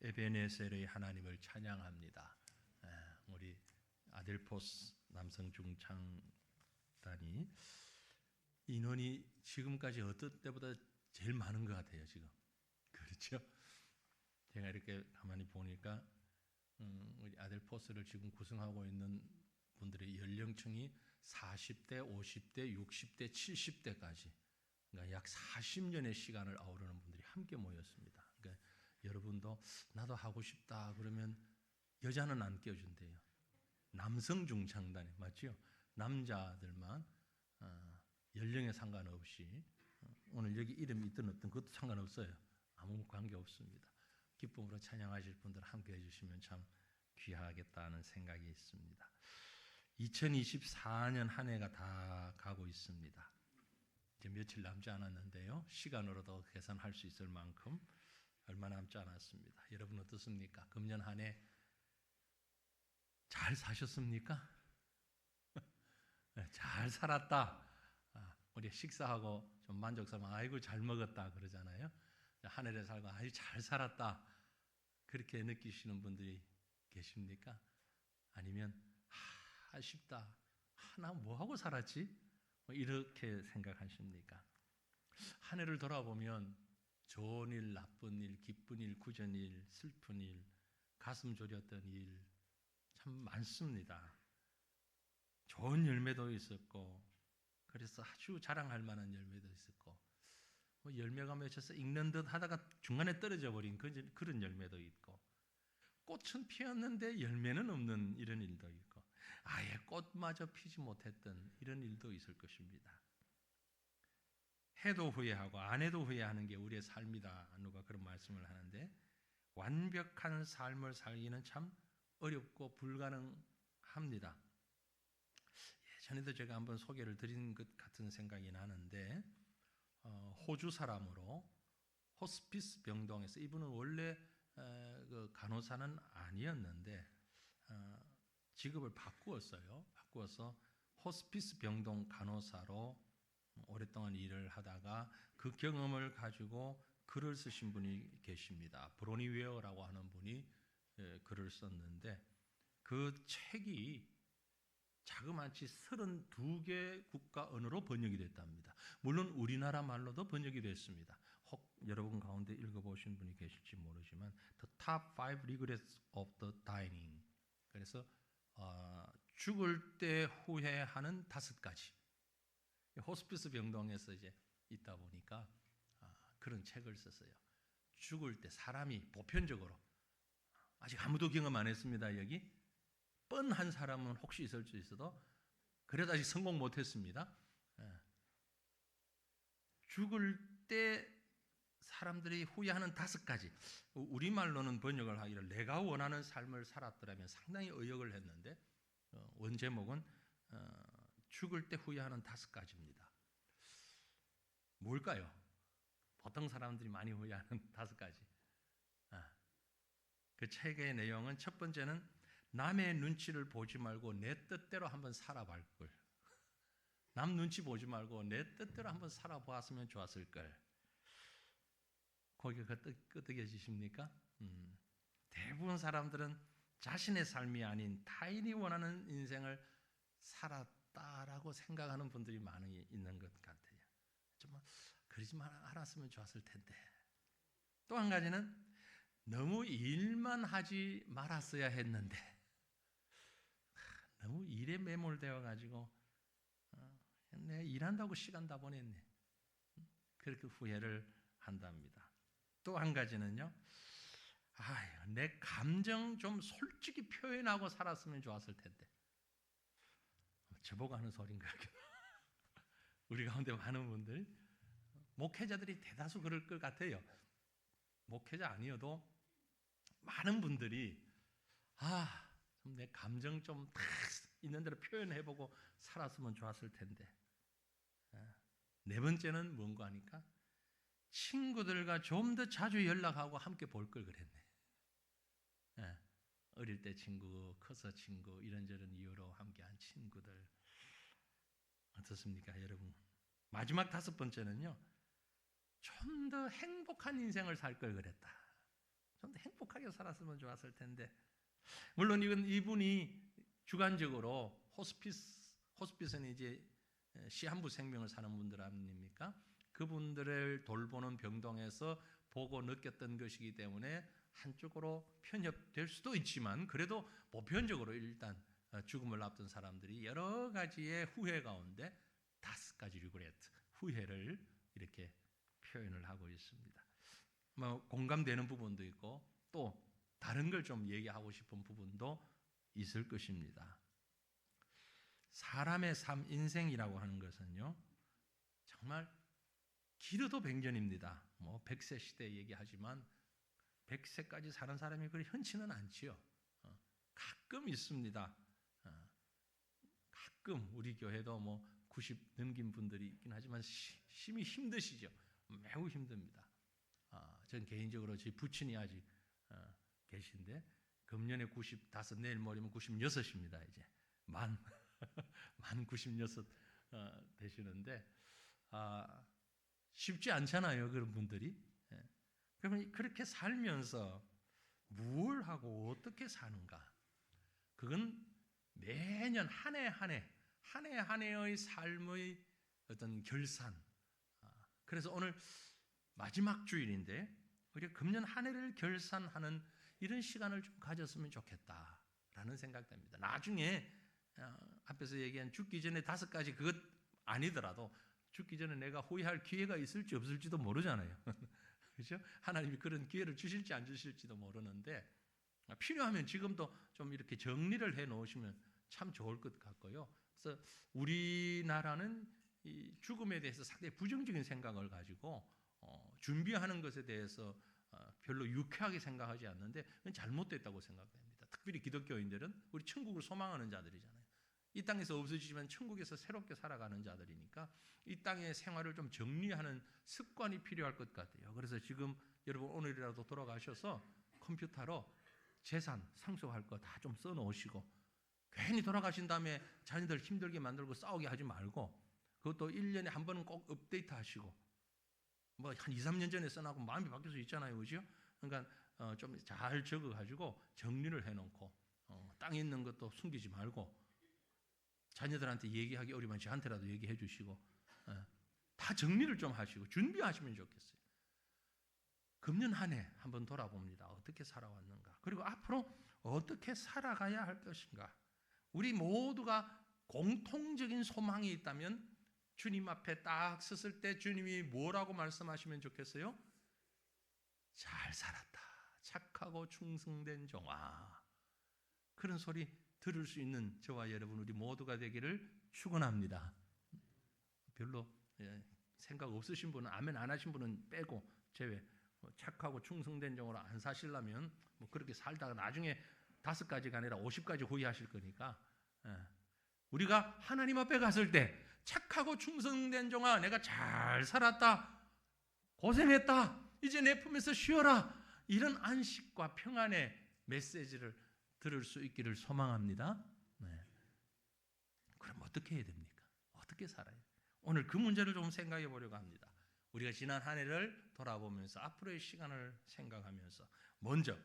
에베네셀의 하나님을 찬양합니다. 우리 아델포스 남성 중창단이 인원이 지금까지 어떤 때보다 제일 많은 것 같아요. 지금 그렇죠? 제가 이렇게 가만히 보니까 우리 아델포스를 지금 구성하고 있는 분들의 연령층이 40대, 50대, 60대, 70대까지 그러니까 약 40년의 시간을 아우르는 분들이 함께 모였습니다. 그러니까 여러분도 나도 하고 싶다 그러면 여자는 안 껴준대요. 남성 중창단에 맞죠? 남자들만 연령에 상관없이 오늘 여기 이름이 있든 없든 그것도 상관없어요. 아무 관계 없습니다. 기쁨으로 찬양하실 분들 함께 해주시면 참 귀하겠다는 생각이 있습니다. 2024년 한 해가 다 가고 있습니다. 이제 며칠 남지 않았는데요. 시간으로도 계산할 수 있을 만큼 얼마 남지 않았습니다. 여러분 어떻습니까? 금년 한 해 잘 사셨습니까? 잘 살았다. 우리 식사하고 좀 만족스러우면 아이고 잘 먹었다 그러잖아요. 한 해를 살고 아주 잘 살았다. 그렇게 느끼시는 분들이 계십니까? 아니면 아쉽다. 나 뭐하고 살았지? 이렇게 생각하십니까? 한 해를 돌아보면 좋은 일, 나쁜 일, 기쁜 일, 굳은 일, 슬픈 일, 가슴 졸였던 일 참 많습니다. 좋은 열매도 있었고 그래서 아주 자랑할 만한 열매도 있었고 열매가 맺혀서 익는 듯 하다가 중간에 떨어져 버린 그런 열매도 있고 꽃은 피었는데 열매는 없는 이런 일도 있고 아예 꽃마저 피지 못했던 이런 일도 있을 것입니다. 해도 후회하고 안 해도 후회하는 게 우리의 삶이다. 누가 그런 말씀을 하는데 완벽한 삶을 살기는 참 어렵고 불가능합니다. 예전에도 제가 한번 소개를 드린 것 같은 생각이 나는데 호주 사람으로 호스피스 병동에서 이분은 원래 그 간호사는 아니었는데 직업을 바꾸었어요. 바꾸어서 호스피스 병동 간호사로 오랫동안 일을 하다가 그 경험을 가지고 글을 쓰신 분이 계십니다. 브로니 웨어라고 하는 분이 글을 썼는데 그 책이 자그마치 32개 국가 언어로 번역이 됐답니다. 물론 우리나라 말로도 번역이 됐습니다. 혹 여러분 가운데 읽어보신 분이 계실지 모르지만 The Top 5 Regrets of the Dying. 그래서 죽을 때 후회하는 5가지. 호스피스 병동에서 이제 있다 보니까 그런 책을 썼어요. 죽을 때 사람이 보편적으로 아직 아무도 경험 안 했습니다. 여기 뻔한 사람은 혹시 있을 수 있어도 그래도 아직 성공 못했습니다. 죽을 때 사람들이 후회하는 5가지. 우리말로는 번역을 하기를 내가 원하는 삶을 살았더라면 상당히 의역을 했는데 원제목은 죽을 때 후회하는 5가지입니다. 뭘까요? 보통 사람들이 많이 후회하는 5가지. 그 책의 내용은 첫 번째는 남의 눈치를 보지 말고 내 뜻대로 한번 살아볼 걸. 남 눈치 보지 말고 내 뜻대로 한번 살아보았으면 좋았을 걸. 거기가 끄덕여지십니까? 대부분 사람들은 자신의 삶이 아닌 타인이 원하는 인생을 살았다라고 생각하는 분들이 많이 있는 것 같아요. 정말 그러지만 않았으면 좋았을 텐데. 또 한 가지는 너무 일만 하지 말았어야 했는데 너무 일에 매몰되어 가지고 내가 일한다고 시간 다 보냈네. 그렇게 후회를 한답니다. 또 한 가지는요. 내 감정 좀 솔직히 표현하고 살았으면 좋았을 텐데. 저보고 하는 소린가? 우리 가운데 많은 분들 목회자들이 대다수 그럴 것 같아요. 목회자 아니어도 많은 분들이 좀 내 감정 좀 탁 있는 대로 표현해보고 살았으면 좋았을 텐데. 네 번째는 뭔가 하니까 친구들과 좀 더 자주 연락하고 함께 볼 걸 그랬네. 어릴 때 친구, 커서 친구, 이런저런 이유로 함께한 친구들. 어떻습니까, 여러분? 마지막 5번째는요. 좀 더 행복한 인생을 살 걸 그랬다. 좀 더 행복하게 살았으면 좋았을 텐데. 물론 이분이 주관적으로 호스피스는 이제 시한부 생명을 사는 분들 아닙니까? 그분들을 돌보는 병동에서 보고 느꼈던 것이기 때문에 한쪽으로 편협될 수도 있지만 그래도 보편적으로 일단 죽음을 앞둔 사람들이 여러 가지의 후회 가운데 5가지 리그레트, 후회를 이렇게 표현을 하고 있습니다. 뭐 공감되는 부분도 있고 또 다른 걸 좀 얘기하고 싶은 부분도 있을 것입니다. 사람의 삶, 인생이라고 하는 것은요, 정말 길어도 백년입니다. 뭐 100세 시대 얘기하지만 100세까지 사는 사람이 그리 흔치는 않지요. 가끔 있습니다. 가끔 우리 교회도 뭐 90 넘긴 분들이 있긴 하지만 심히 힘드시죠. 매우 힘듭니다. 전 개인적으로 제 부친이 아직 계신데 금년에 95, 내일 모레면 96입니다. 이제 만 96 되시는데 쉽지 않잖아요. 그런 분들이. 그러면 그렇게 살면서 뭘 하고 어떻게 사는가? 그건 매년 한 해 한 해의 삶의 어떤 결산. 그래서 오늘 마지막 주일인데 우리가 금년 한 해를 결산하는 이런 시간을 좀 가졌으면 좋겠다라는 생각됩니다. 나중에 앞에서 얘기한 죽기 전에 5가지 그것 아니더라도 죽기 전에 내가 후회할 기회가 있을지 없을지도 모르잖아요. 그렇죠? 하나님이 그런 기회를 주실지 안 주실지도 모르는데 필요하면 지금도 좀 이렇게 정리를 해 놓으시면 참 좋을 것 같고요. 그래서 우리나라는 이 죽음에 대해서 상당히 부정적인 생각을 가지고 준비하는 것에 대해서 별로 유쾌하게 생각하지 않는데 그건 잘못됐다고 생각됩니다. 특별히 기독교인들은 우리 천국을 소망하는 자들이잖아요. 이 땅에서 없어지지만 천국에서 새롭게 살아가는 자들이니까 이 땅의 생활을 좀 정리하는 습관이 필요할 것 같아요. 그래서 지금 여러분 오늘이라도 돌아가셔서 컴퓨터로 재산 상속할 거 다 좀 써놓으시고 괜히 돌아가신 다음에 자녀들 힘들게 만들고 싸우게 하지 말고 그것도 1년에 한 번은 꼭 업데이트 하시고 뭐 한 2, 3년 전에 써놔고 마음이 바뀔 수 있잖아요. 그죠? 그러니까 좀 잘 적어가지고 정리를 해놓고 땅에 있는 것도 숨기지 말고 자녀들한테 얘기하기 어려우면 저한테라도 얘기해 주시고 다 정리를 좀 하시고 준비하시면 좋겠어요. 금년 한 해 한번 돌아봅니다. 어떻게 살아왔는가? 그리고 앞으로 어떻게 살아가야 할 것인가? 우리 모두가 공통적인 소망이 있다면 주님 앞에 딱 섰을 때 주님이 뭐라고 말씀하시면 좋겠어요? 잘 살았다. 착하고 충성된 종아. 그런 소리 들을 수 있는 저와 여러분 우리 모두가 되기를 축원합니다. 별로 생각 없으신 분은 아멘 안 하신 분은 빼고 제외. 착하고 충성된 종으로 안 사시려면 뭐 그렇게 살다가 나중에 5가지가 아니라 50가지 후회하실 거니까 우리가 하나님 앞에 갔을 때 착하고 충성된 종아 내가 잘 살았다 고생했다 이제 내 품에서 쉬어라 이런 안식과 평안의 메시지를 들을 수 있기를 소망합니다. 그럼 어떻게 해야 됩니까? 어떻게 살아요? 오늘 그 문제를 좀 생각해 보려고 합니다. 우리가 지난 한 해를 돌아보면서 앞으로의 시간을 생각하면서 먼저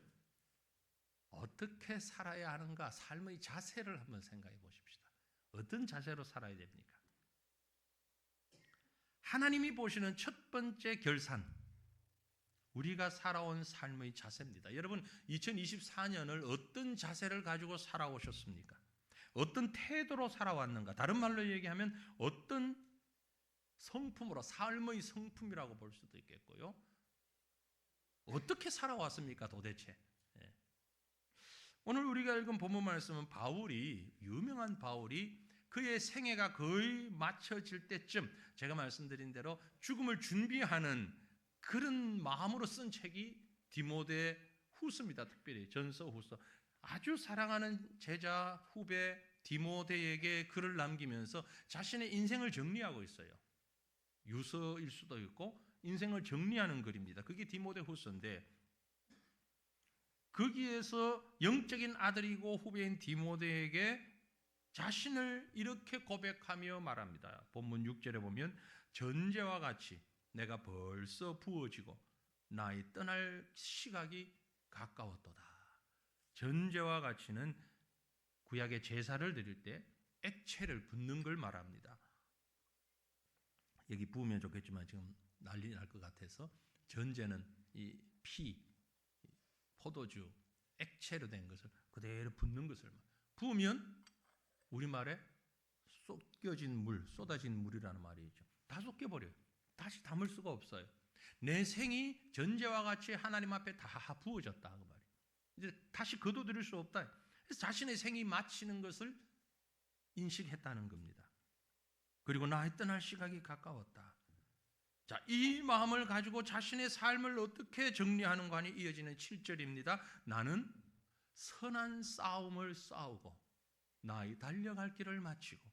어떻게 살아야 하는가 삶의 자세를 한번 생각해 보십시다. 어떤 자세로 살아야 됩니까? 하나님이 보시는 첫 번째 결산 우리가 살아온 삶의 자세입니다. 여러분 2024년을 어떤 자세를 가지고 살아오셨습니까? 어떤 태도로 살아왔는가? 다른 말로 얘기하면 어떤 성품으로 삶의 성품이라고 볼 수도 있겠고요. 어떻게 살아왔습니까 도대체? 오늘 우리가 읽은 본문 말씀은 유명한 바울이 그의 생애가 거의 마쳐질 때쯤 제가 말씀드린 대로 죽음을 준비하는 그런 마음으로 쓴 책이 디모데 후서입니다. 특별히 전서 후서. 아주 사랑하는 제자 후배 디모데에게 글을 남기면서 자신의 인생을 정리하고 있어요. 유서일 수도 있고 인생을 정리하는 글입니다. 그게 디모데 후서인데 거기에서 영적인 아들이고 후배인 디모데에게 자신을 이렇게 고백하며 말합니다. 본문 6절에 보면 전제와 같이 내가 벌써 부어지고 나의 떠날 시각이 가까웠도다. 전제와 같이는 구약의 제사를 드릴 때 액체를 붓는 걸 말합니다. 여기 부으면 좋겠지만 지금 난리 날 것 같아서 전제는 이 피, 포도주, 액체로 된 것을 그대로 붓는 것을 부으면 우리말에 쏟겨진 물, 쏟아진 물이라는 말이죠. 다 쏟겨버려요. 다시 담을 수가 없어요. 내 생이 전제와 같이 하나님 앞에 다 부어졌다 그 말이에요. 이제 다시 거둬들일 수 없다. 그래서 자신의 생이 마치는 것을 인식했다는 겁니다. 그리고 나의 떠날 시각이 가까웠다. 자, 이 마음을 가지고 자신의 삶을 어떻게 정리하는가니 이어지는 7절입니다. 나는 선한 싸움을 싸우고 나의 달려갈 길을 마치고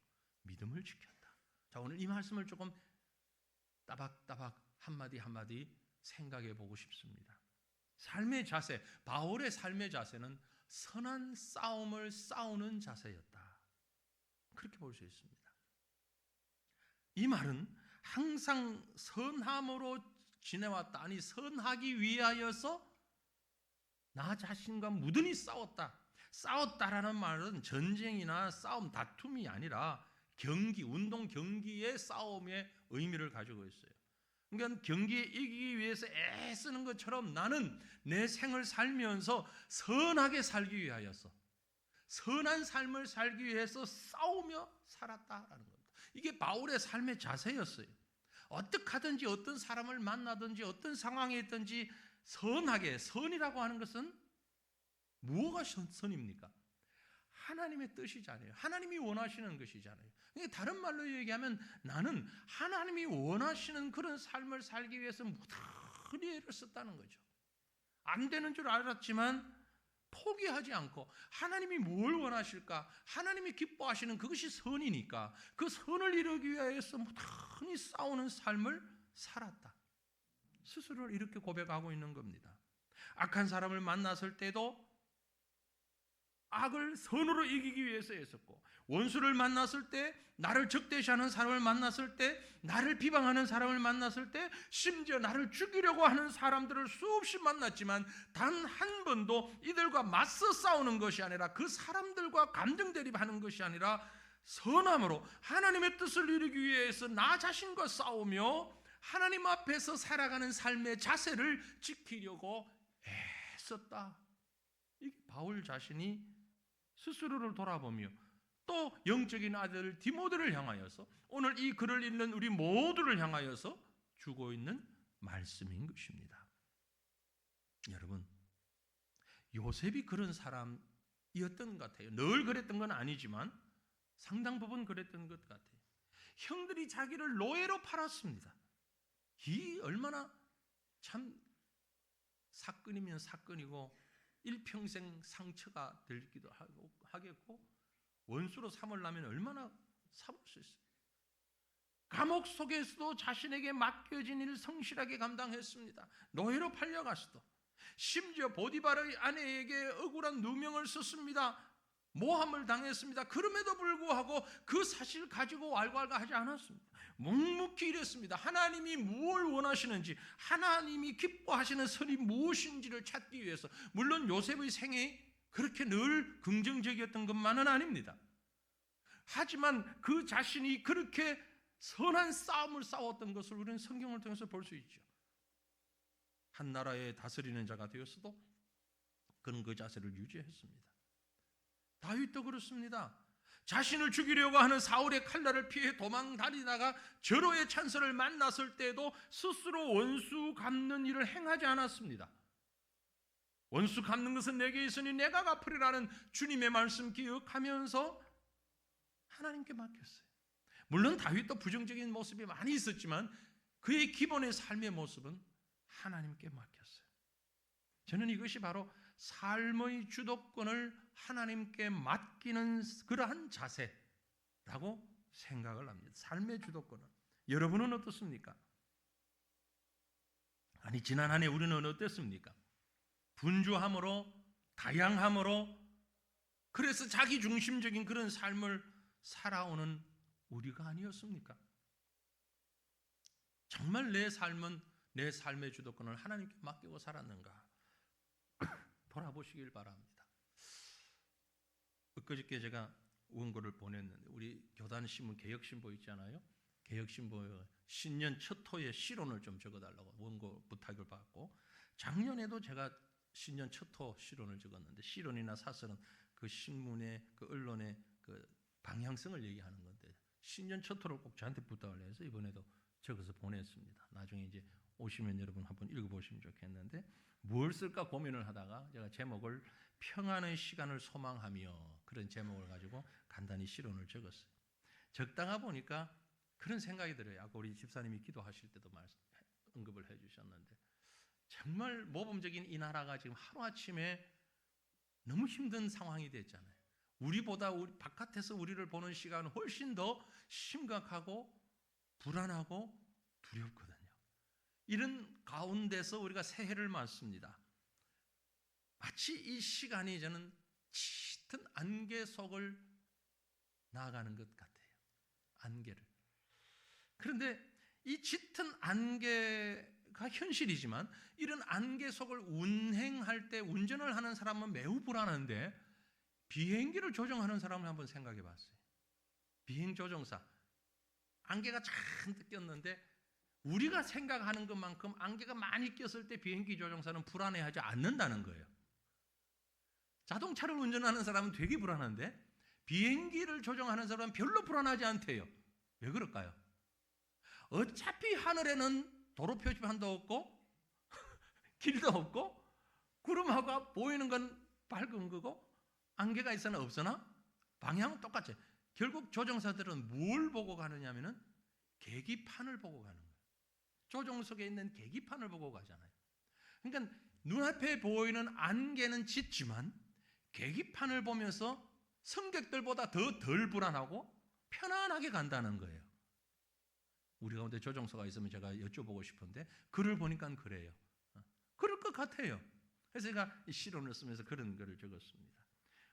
믿음을 지켰다. 자, 오늘 이 말씀을 조금 따박따박 한마디 한마디 생각해 보고 싶습니다. 삶의 자세, 바울의 삶의 자세는 선한 싸움을 싸우는 자세였다. 그렇게 볼 수 있습니다. 이 말은 항상 선함으로 지내왔다. 아니, 선하기 위하여서 나 자신과 무든히 싸웠다. 싸웠다라는 말은 전쟁이나 싸움, 다툼이 아니라 경기, 운동 경기의 싸움의 의미를 가지고 있어요. 그러니까 경기에 이기기 위해서 애쓰는 것처럼 나는 내 생을 살면서 선하게 살기 위하여서, 선한 삶을 살기 위해서 싸우며 살았다라는 겁니다. 이게 바울의 삶의 자세였어요. 어떻게 하든지 어떤 사람을 만나든지 어떤 상황에 있든지 선하게, 선이라고 하는 것은 무엇가 선입니까? 하나님의 뜻이잖아요. 하나님이 원하시는 것이잖아요. 그러니까 다른 말로 얘기하면 나는 하나님이 원하시는 그런 삶을 살기 위해서 무단히 애를 썼다는 거죠. 안 되는 줄 알았지만 포기하지 않고 하나님이 뭘 원하실까? 하나님이 기뻐하시는 그것이 선이니까 그 선을 이루기 위해서 무단히 싸우는 삶을 살았다. 스스로를 이렇게 고백하고 있는 겁니다. 악한 사람을 만났을 때도 악을 선으로 이기기 위해서 했었고, 원수를 만났을 때, 나를 적대시하는 사람을 만났을 때, 나를 비방하는 사람을 만났을 때, 심지어 나를 죽이려고 하는 사람들을 수없이 만났지만 단 한 번도 이들과 맞서 싸우는 것이 아니라 그 사람들과 감정 대립하는 것이 아니라 선함으로 하나님의 뜻을 이루기 위해서 나 자신과 싸우며 하나님 앞에서 살아가는 삶의 자세를 지키려고 애썼다. 이게 바울 자신이 스스로를 돌아보며 또 영적인 아들 디모데를 향하여서 오늘 이 글을 읽는 우리 모두를 향하여서 주고 있는 말씀인 것입니다. 여러분, 요셉이 그런 사람이었던 것 같아요. 늘 그랬던 건 아니지만 상당 부분 그랬던 것 같아요. 형들이 자기를 노예로 팔았습니다. 이 얼마나 참 사건이면 사건이고 일평생 상처가 들기도 하겠고 원수로 삼으려면 얼마나 삼을 수 있어요. 감옥 속에서도 자신에게 맡겨진 일을 성실하게 감당했습니다. 노예로 팔려갔어도 심지어 보디발의 아내에게 억울한 누명을 썼습니다. 모함을 당했습니다. 그럼에도 불구하고 그 사실을 가지고 왈가왈부하지 않았습니다. 묵묵히 일했습니다. 하나님이 뭘 원하시는지, 하나님이 기뻐하시는 선이 무엇인지를 찾기 위해서. 물론 요셉의 생애 그렇게 늘 긍정적이었던 것만은 아닙니다. 하지만 그 자신이 그렇게 선한 싸움을 싸웠던 것을 우리는 성경을 통해서 볼 수 있죠. 한 나라의 다스리는 자가 되었어도 그는 그 자세를 유지했습니다. 다윗도 그렇습니다. 자신을 죽이려고 하는 사울의 칼날을 피해 도망다니다가 절호의 찬선을 만났을 때도 스스로 원수 갚는 일을 행하지 않았습니다. 원수 갚는 것은 내게 있으니 내가 갚으리라는 주님의 말씀 기억하면서 하나님께 맡겼어요. 물론 다윗도 부정적인 모습이 많이 있었지만 그의 기본의 삶의 모습은 하나님께 맡겼어요. 저는 이것이 바로 삶의 주도권을 하나님께 맡기는 그러한 자세라고 생각을 합니다. 삶의 주도권은. 여러분은 어떻습니까? 아니, 지난 한 해 우리는 어땠습니까? 분주함으로, 다양함으로, 그래서 자기중심적인 그런 삶을 살아오는 우리가 아니었습니까? 정말 내 삶은, 내 삶의 주도권을 하나님께 맡기고 살았는가? 돌아보시길 바랍니다. 엊그저께 제가 원고를 보냈는데 우리 교단신문 개혁신보 있잖아요. 개혁신보 신년 첫 호에 시론을 좀 적어달라고 원고 부탁을 받고, 작년에도 제가 신년 첫 호 시론을 적었는데, 시론이나 사설은 그 신문의 그 언론의 그 방향성을 얘기하는 건데 신년 첫 호를 꼭 저한테 부탁을 해서 이번에도 적어서 보냈습니다. 나중에 이제 오시면 여러분 한번 읽어보시면 좋겠는데, 뭘 쓸까 고민을 하다가 제가 제목을 평안의 시간을 소망하며 그런 제목을 가지고 간단히 시론을 적었어요. 적다가 보니까 그런 생각이 들어요. 아까 우리 집사님이 기도하실 때도 언급을 해주셨는데, 정말 모범적인 이 나라가 지금 하루아침에 너무 힘든 상황이 됐잖아요. 우리보다 우리 바깥에서 우리를 보는 시간은 훨씬 더 심각하고 불안하고 두렵거든요. 이런 가운데서 우리가 새해를 맞습니다. 마치 이 시간이 저는 짙은 안개 속을 나아가는 것 같아요. 안개를. 그런데 이 짙은 안개가 현실이지만 이런 안개 속을 운행할 때 운전을 하는 사람은 매우 불안한데, 비행기를 조종하는 사람을 한번 생각해 봤어요. 비행 조종사. 안개가 잔뜩 꼈는데 우리가 생각하는 것만큼 안개가 많이 꼈을 때 비행기 조종사는 불안해하지 않는다는 거예요. 자동차를 운전하는 사람은 되게 불안한데 비행기를 조종하는 사람은 별로 불안하지 않대요. 왜 그럴까요? 어차피 하늘에는 도로 표지판도 없고 길도 없고 구름하고 보이는 건 밝은 거고 안개가 있으나 없으나 방향은 똑같죠. 결국 조종사들은 뭘 보고 가느냐 하면은 계기판을 보고 가는 거예요. 조종석에 있는 계기판을 보고 가잖아요. 그러니까 눈앞에 보이는 안개는 짙지만 계기판을 보면서 승객들보다 더 덜 불안하고 편안하게 간다는 거예요. 우리 가운데 조종사가 있으면 제가 여쭤보고 싶은데 글을 보니까 그래요. 그럴 것 같아요. 그래서 제가 이 시론을 쓰면서 그런 글을 적었습니다.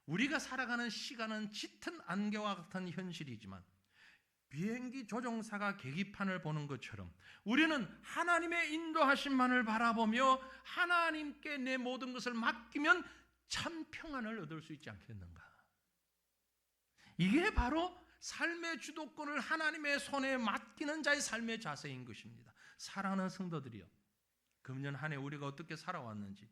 우리가 살아가는 시간은 짙은 안개와 같은 현실이지만 비행기 조종사가 계기판을 보는 것처럼 우리는 하나님의 인도하심만을 바라보며 하나님께 내 모든 것을 맡기면 참 평안을 얻을 수 있지 않겠는가. 이게 바로 삶의 주도권을 하나님의 손에 맡기는 자의 삶의 자세인 것입니다. 사랑하는 성도들이요, 금년 한 해 우리가 어떻게 살아왔는지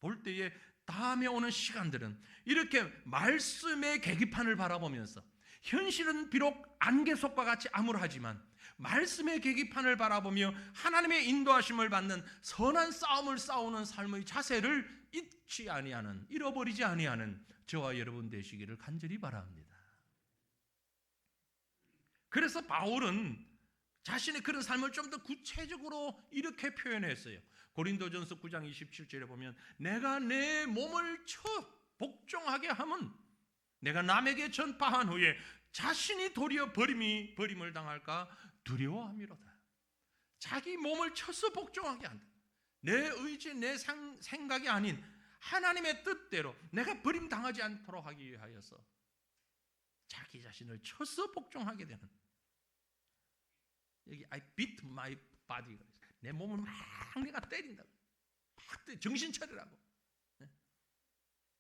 볼 때에 다음에 오는 시간들은 이렇게 말씀의 계기판을 바라보면서, 현실은 비록 안개 속과 같이 암울하지만 말씀의 계기판을 바라보며 하나님의 인도하심을 받는 선한 싸움을 싸우는 삶의 자세를 잊지 아니하는, 잃어버리지 아니하는 저와 여러분 되시기를 간절히 바랍니다. 그래서 바울은 자신의 그런 삶을 좀 더 구체적으로 이렇게 표현했어요. 고린도전서 9장 27절에 보면 내가 내 몸을 쳐 복종하게 함은 내가 남에게 전파한 후에 자신이 도리어 버림을 당할까 두려워함이로다. 자기 몸을 쳐서 복종하게 한다. 내 의지, 내 생각이 아닌 하나님의 뜻대로 내가 버림당하지 않도록 하기 위하여서 자기 자신을 쳐서 복종하게 되는, 여기 I beat my body, 내 몸을 막 내가 때린다고, 막 정신 차리라고.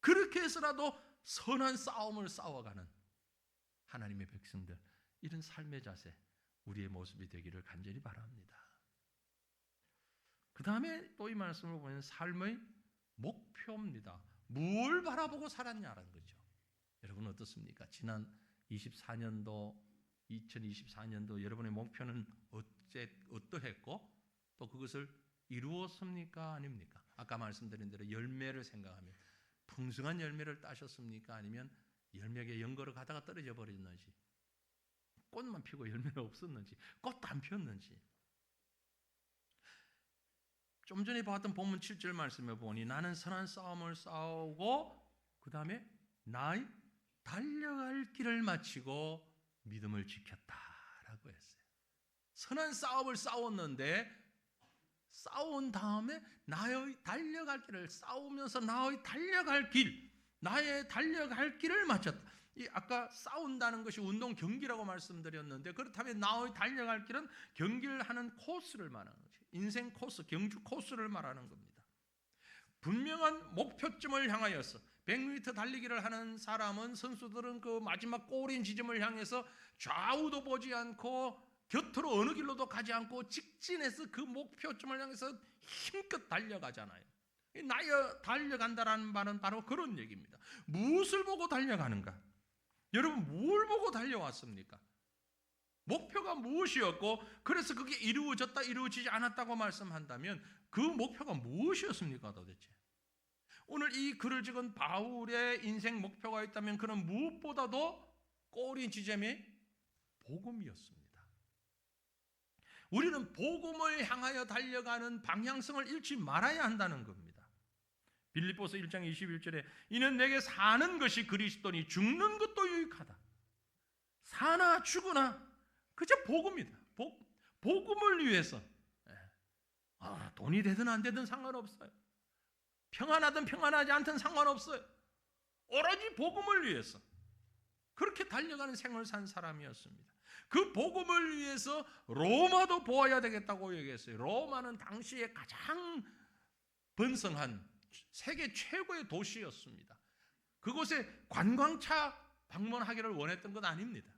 그렇게 해서라도 선한 싸움을 싸워가는 하나님의 백성들, 이런 삶의 자세 우리의 모습이 되기를 간절히 바랍니다. 그 다음에 또 이 말씀을 보면 삶의 목표입니다. 뭘 바라보고 살았냐라는 거죠. 여러분 어떻습니까? 지난 2024년도 여러분의 목표는 어떠했고 또 그것을 이루었습니까? 아닙니까? 아까 말씀드린 대로 열매를 생각하면 풍성한 열매를 따셨습니까? 아니면 열매에 연거로 가다가 떨어져 버렸는지, 꽃만 피고 열매는 없었는지, 꽃도 안 피었는지. 좀 전에 봤던 본문 7절 말씀에 보니 나는 선한 싸움을 싸우고 그 다음에 나의 달려갈 길을 마치고 믿음을 지켰다라고 했어요. 선한 싸움을 싸웠는데 싸운 다음에 나의 달려갈 길을 싸우면서 나의 달려갈 길을 마쳤다. 아까 싸운다는 것이 운동 경기라고 말씀드렸는데, 그렇다면 나의 달려갈 길은 경기를 하는 코스를 말하는 거죠. 인생 코스, 경주 코스를 말하는 겁니다. 분명한 목표점을 향하여서 100m 달리기를 하는 사람은 선수들은 그 마지막 골인 지점을 향해서 좌우도 보지 않고 곁으로 어느 길로도 가지 않고 직진해서 그 목표점을 향해서 힘껏 달려가잖아요. 나여 달려간다라는 말은 바로 그런 얘기입니다. 무엇을 보고 달려가는가? 여러분 뭘 보고 달려왔습니까? 목표가 무엇이었고 그래서 그게 이루어졌다 이루어지지 않았다고 말씀한다면 그 목표가 무엇이었습니까 도대체? 오늘 이 글을 적은 바울의 인생 목표가 있다면 그는 무엇보다도 꼬린 지점이 복음이었습니다. 우리는 복음을 향하여 달려가는 방향성을 잃지 말아야 한다는 겁니다. 빌립보서 1장 21절에 이는 내게 사는 것이 그리스도니 죽는 것도 유익하다. 사나 죽으나 그저 복음이다. 복음을 위해서 돈이 되든 안 되든 상관없어요. 평안하든 평안하지 않든 상관없어요. 오로지 복음을 위해서 그렇게 달려가는 생을 산 사람이었습니다. 그 복음을 위해서 로마도 보아야 되겠다고 얘기했어요. 로마는 당시에 가장 번성한 세계 최고의 도시였습니다. 그곳에 관광차 방문하기를 원했던 건 아닙니다.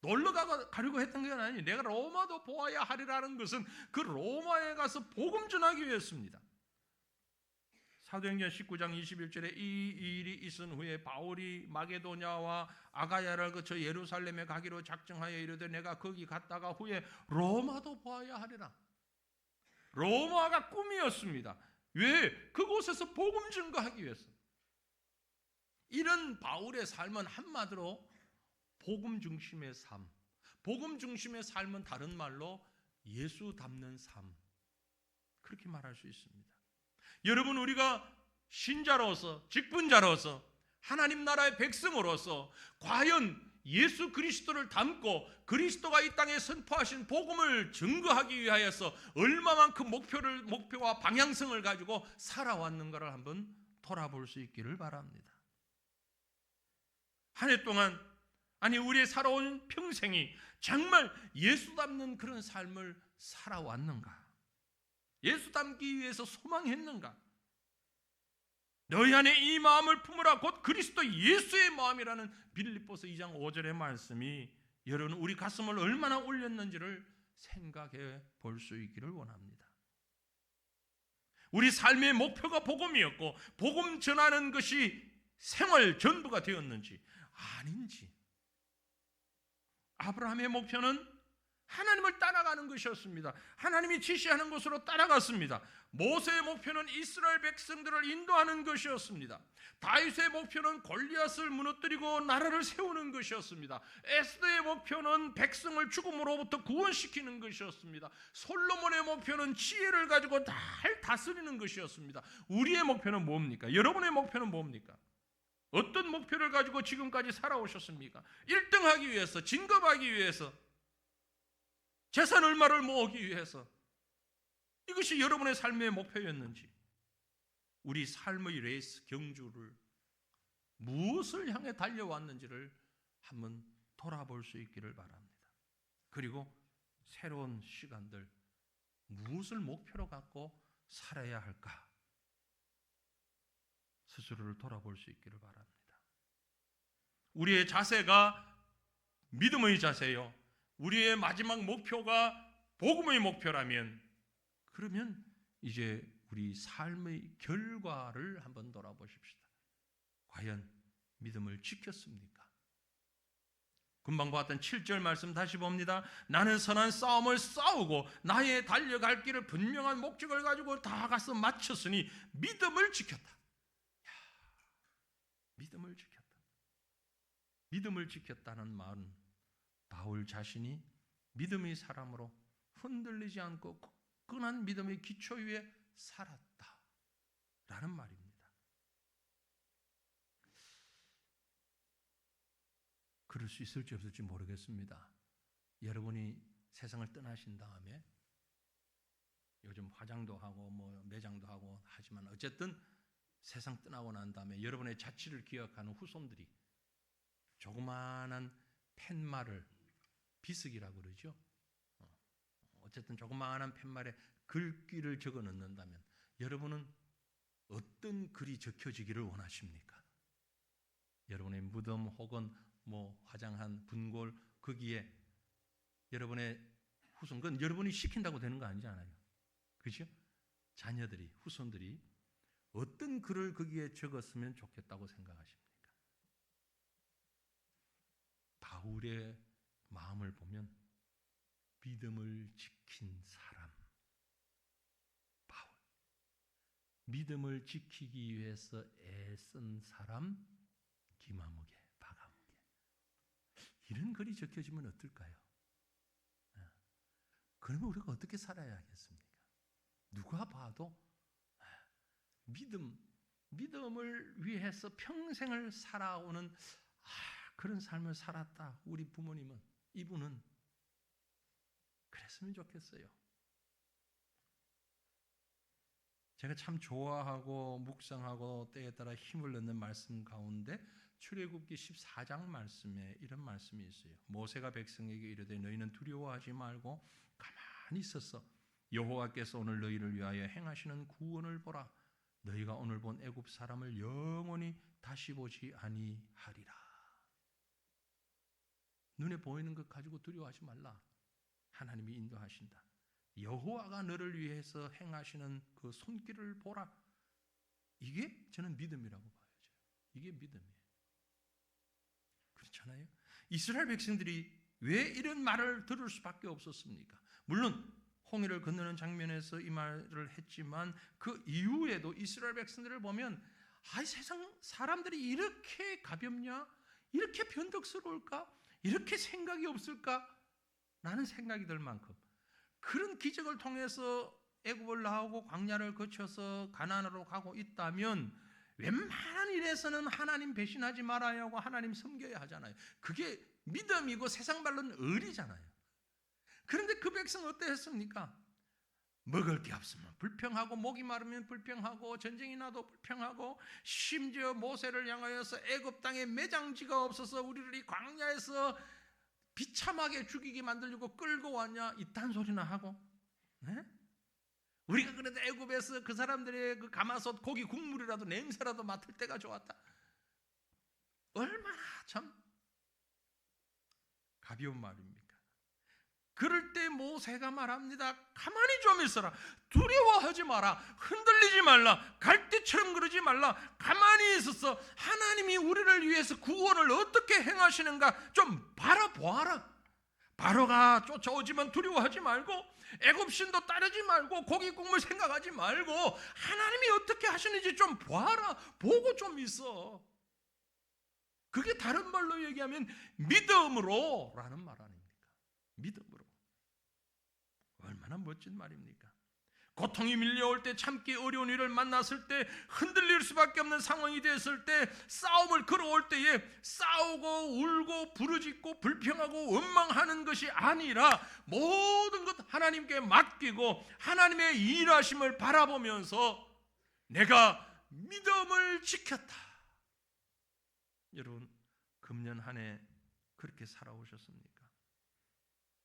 놀러 가려고 했던 건 아니에요. 내가 로마도 보아야 하리라는 것은 그 로마에 가서 복음 전하기 위해서입니다. 사도행전 19장 21절에 이 일이 있은 후에 바울이 마게도냐와 아가야를 거쳐 예루살렘에 가기로 작정하여 이르되 내가 거기 갔다가 후에 로마도 보아야 하리라. 로마가 꿈이었습니다. 왜? 그곳에서 복음 증거하기 위해서. 이런 바울의 삶은 한마디로 복음 중심의 삶. 복음 중심의 삶은 다른 말로 예수 닮는 삶. 그렇게 말할 수 있습니다. 여러분 우리가 신자로서 직분자로서 하나님 나라의 백성으로서 과연 예수 그리스도를 닮고 그리스도가 이 땅에 선포하신 복음을 증거하기 위하여서 얼마만큼 목표와 방향성을 가지고 살아왔는가를 한번 돌아볼 수 있기를 바랍니다. 한 해 동안 우리의 살아온 평생이 정말 예수 닮는 그런 삶을 살아왔는가? 예수 닮기 위해서 소망했는가? 너희 안에 이 마음을 품으라 곧 그리스도 예수의 마음이라는 빌립보서 2장 5절의 말씀이 여러분 우리 가슴을 얼마나 울렸는지를 생각해 볼 수 있기를 원합니다. 우리 삶의 목표가 복음이었고 복음 전하는 것이 생활 전부가 되었는지 아닌지. 아브라함의 목표는 하나님을 따라가는 것이었습니다. 하나님이 지시하는 곳으로 따라갔습니다. 모세의 목표는 이스라엘 백성들을 인도하는 것이었습니다. 다윗의 목표는 골리앗을 무너뜨리고 나라를 세우는 것이었습니다. 에스더의 목표는 백성을 죽음으로부터 구원시키는 것이었습니다. 솔로몬의 목표는 지혜를 가지고 날 다스리는 것이었습니다. 우리의 목표는 뭡니까? 여러분의 목표는 뭡니까? 어떤 목표를 가지고 지금까지 살아오셨습니까? 1등하기 위해서, 진급하기 위해서, 재산 얼마를 모으기 위해서 이것이 여러분의 삶의 목표였는지 우리 삶의 레이스 경주를 무엇을 향해 달려왔는지를 한번 돌아볼 수 있기를 바랍니다. 그리고 새로운 시간들 무엇을 목표로 갖고 살아야 할까 스스로를 돌아볼 수 있기를 바랍니다. 우리의 자세가 믿음의 자세요. 우리의 마지막 목표가 복음의 목표라면 그러면 이제 우리 삶의 결과를 한번 돌아보십시다. 과연 믿음을 지켰습니까? 금방 봤던 7절 말씀 다시 봅니다. 나는 선한 싸움을 싸우고 나의 달려갈 길을 분명한 목적을 가지고 다 가서 마쳤으니 믿음을 지켰다. 믿음을 지켰다. 믿음을 지켰다는 말은 바울 자신이 믿음의 사람으로 흔들리지 않고 굳건한 믿음의 기초 위에 살았다라는 말입니다. 그럴 수 있을지 없을지 모르겠습니다. 여러분이 세상을 떠나신 다음에 요즘 화장도 하고 매장도 하고 하지만 어쨌든 세상 떠나고 난 다음에 여러분의 자취를 기억하는 후손들이 조그마한 팻말을 비석이라고 그러죠. 어쨌든 조그마한 팻말에 글귀를 적어 넣는다면 여러분은 어떤 글이 적혀지기를 원하십니까? 여러분의 무덤 혹은 화장한 분골 거기에 여러분의 후손, 그건 여러분이 시킨다고 되는 거 아니잖아요. 그죠? 자녀들이, 후손들이 어떤 글을 거기에 적었으면 좋겠다고 생각하십니까? 바울의 마음을 보면 믿음을 지킨 사람, 바울. 믿음을 지키기 위해서 애쓴 사람, 기마무게, 바가무게. 이런 글이 적혀지면 어떨까요? 그러면 우리가 어떻게 살아야 하겠습니까? 누가 봐도 믿음을 위해서 평생을 살아오는 그런 삶을 살았다. 우리 부모님은, 이분은 그랬으면 좋겠어요. 제가 참 좋아하고 묵상하고 때에 따라 힘을 넣는 말씀 가운데 출애굽기 14장 말씀에 이런 말씀이 있어요. 모세가 백성에게 이르되 너희는 두려워하지 말고 가만히 있어서 여호와께서 오늘 너희를 위하여 행하시는 구원을 보라. 너희가 오늘 본 애굽 사람을 영원히 다시 보지 아니하리라. 눈에 보이는 것 가지고 두려워하지 말라. 하나님이 인도하신다. 여호와가 너를 위해서 행하시는 그 손길을 보라. 이게 저는 믿음이라고 봐야죠. 이게 믿음이에요. 그렇잖아요. 이스라엘 백성들이 왜 이런 말을 들을 수밖에 없었습니까? 물론 홍해를 건너는 장면에서 이 말을 했지만 그 이후에도 이스라엘 백성들을 보면 세상 사람들이 이렇게 가볍냐? 이렇게 변덕스러울까? 이렇게 생각이 없을까? 라는 생각이 들 만큼 그런 기적을 통해서 애굽을 나오고 광야를 거쳐서 가나안으로 가고 있다면 웬만한 일에서는 하나님 배신하지 말아야 하고 하나님 섬겨야 하잖아요. 그게 믿음이고 세상 말로는 의리잖아요. 그런데 그 백성 어땠습니까? 먹을 게 없으면 불평하고 목이 마르면 불평하고 전쟁이 나도 불평하고 심지어 모세를 향하여서 애굽 땅에 매장지가 없어서 우리를 이 광야에서 비참하게 죽이게 만들려고 끌고 왔냐 이딴 소리나 하고, 네? 우리가 그래도 애굽에서 그 사람들의 그 가마솥 고기 국물이라도 냄새라도 맡을 때가 좋았다. 얼마나 참 가벼운 말입니까? 그럴 때 모세가 말합니다. 가만히 좀 있어라. 두려워하지 마라. 흔들리지 말라. 갈대처럼 그러지 말라. 가만히 있어서 하나님이 우리를 위해서 구원을 어떻게 행하시는가 좀 바라보아라. 바로가 쫓아오지만 두려워하지 말고 애굽 신도 따르지 말고 고기 국물 생각하지 말고 하나님이 어떻게 하시는지 좀 보아라. 보고 좀 있어. 그게 다른 말로 얘기하면 믿음으로 라는 말 아닙니까? 믿음으로. 얼마나 멋진 말입니까? 고통이 밀려올 때, 참기 어려운 일을 만났을 때, 흔들릴 수밖에 없는 상황이 됐을 때, 싸움을 걸어올 때에 싸우고 울고 부르짖고 불평하고 원망하는 것이 아니라 모든 것 하나님께 맡기고 하나님의 일하심을 바라보면서 내가 믿음을 지켰다. 여러분, 금년 한 해 그렇게 살아오셨습니까?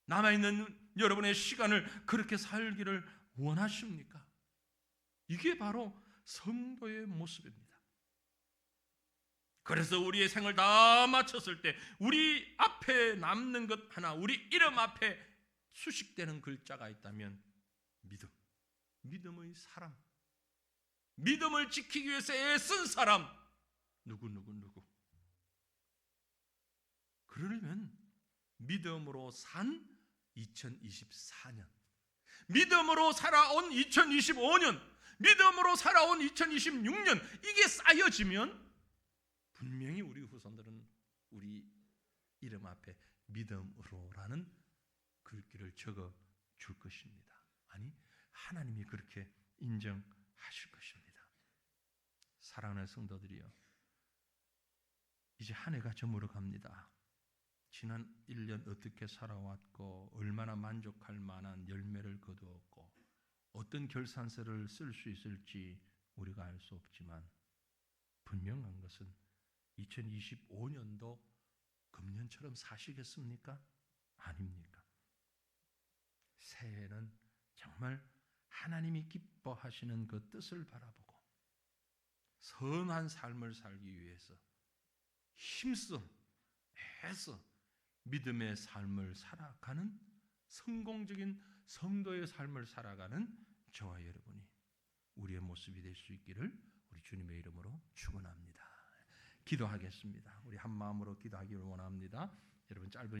남아있는 여러분의 시간을 그렇게 살기를 원하십니까? 이게 바로 성도의 모습입니다. 그래서 우리의 생을 다 마쳤을 때 우리 앞에 남는 것 하나, 우리 이름 앞에 수식되는 글자가 있다면 믿음, 믿음의 사람, 믿음을 지키기 위해서 애쓴 사람, 누구. 그러려면 믿음으로 산 2024년, 믿음으로 살아온 2025년, 믿음으로 살아온 2026년 이게 쌓여지면 분명히 우리 후손들은 우리 이름 앞에 믿음으로라는 글귀를 적어 줄 것입니다. 아니, 하나님이 그렇게 인정하실 것입니다. 사랑하는 성도들이여, 이제 한 해가 저물어 갑니다. 지난 1년 어떻게 살아왔고 얼마나 만족할 만한 열매를 거두었고 어떤 결산서를 쓸 수 있을지 우리가 알 수 없지만 분명한 것은 2025년도 금년처럼 사시겠습니까? 아닙니까? 새해는 정말 하나님이 기뻐하시는 그 뜻을 바라보고 선한 삶을 살기 위해서 힘써 애써 믿음의 삶을 살아가는 성공적인 성도의 삶을 살아가는 저와 여러분이 우리의 모습이 될 수 있기를 우리 주님의 이름으로 축원합니다. 기도하겠습니다. 우리 한 마음으로 기도하기를 원합니다. 여러분 짧은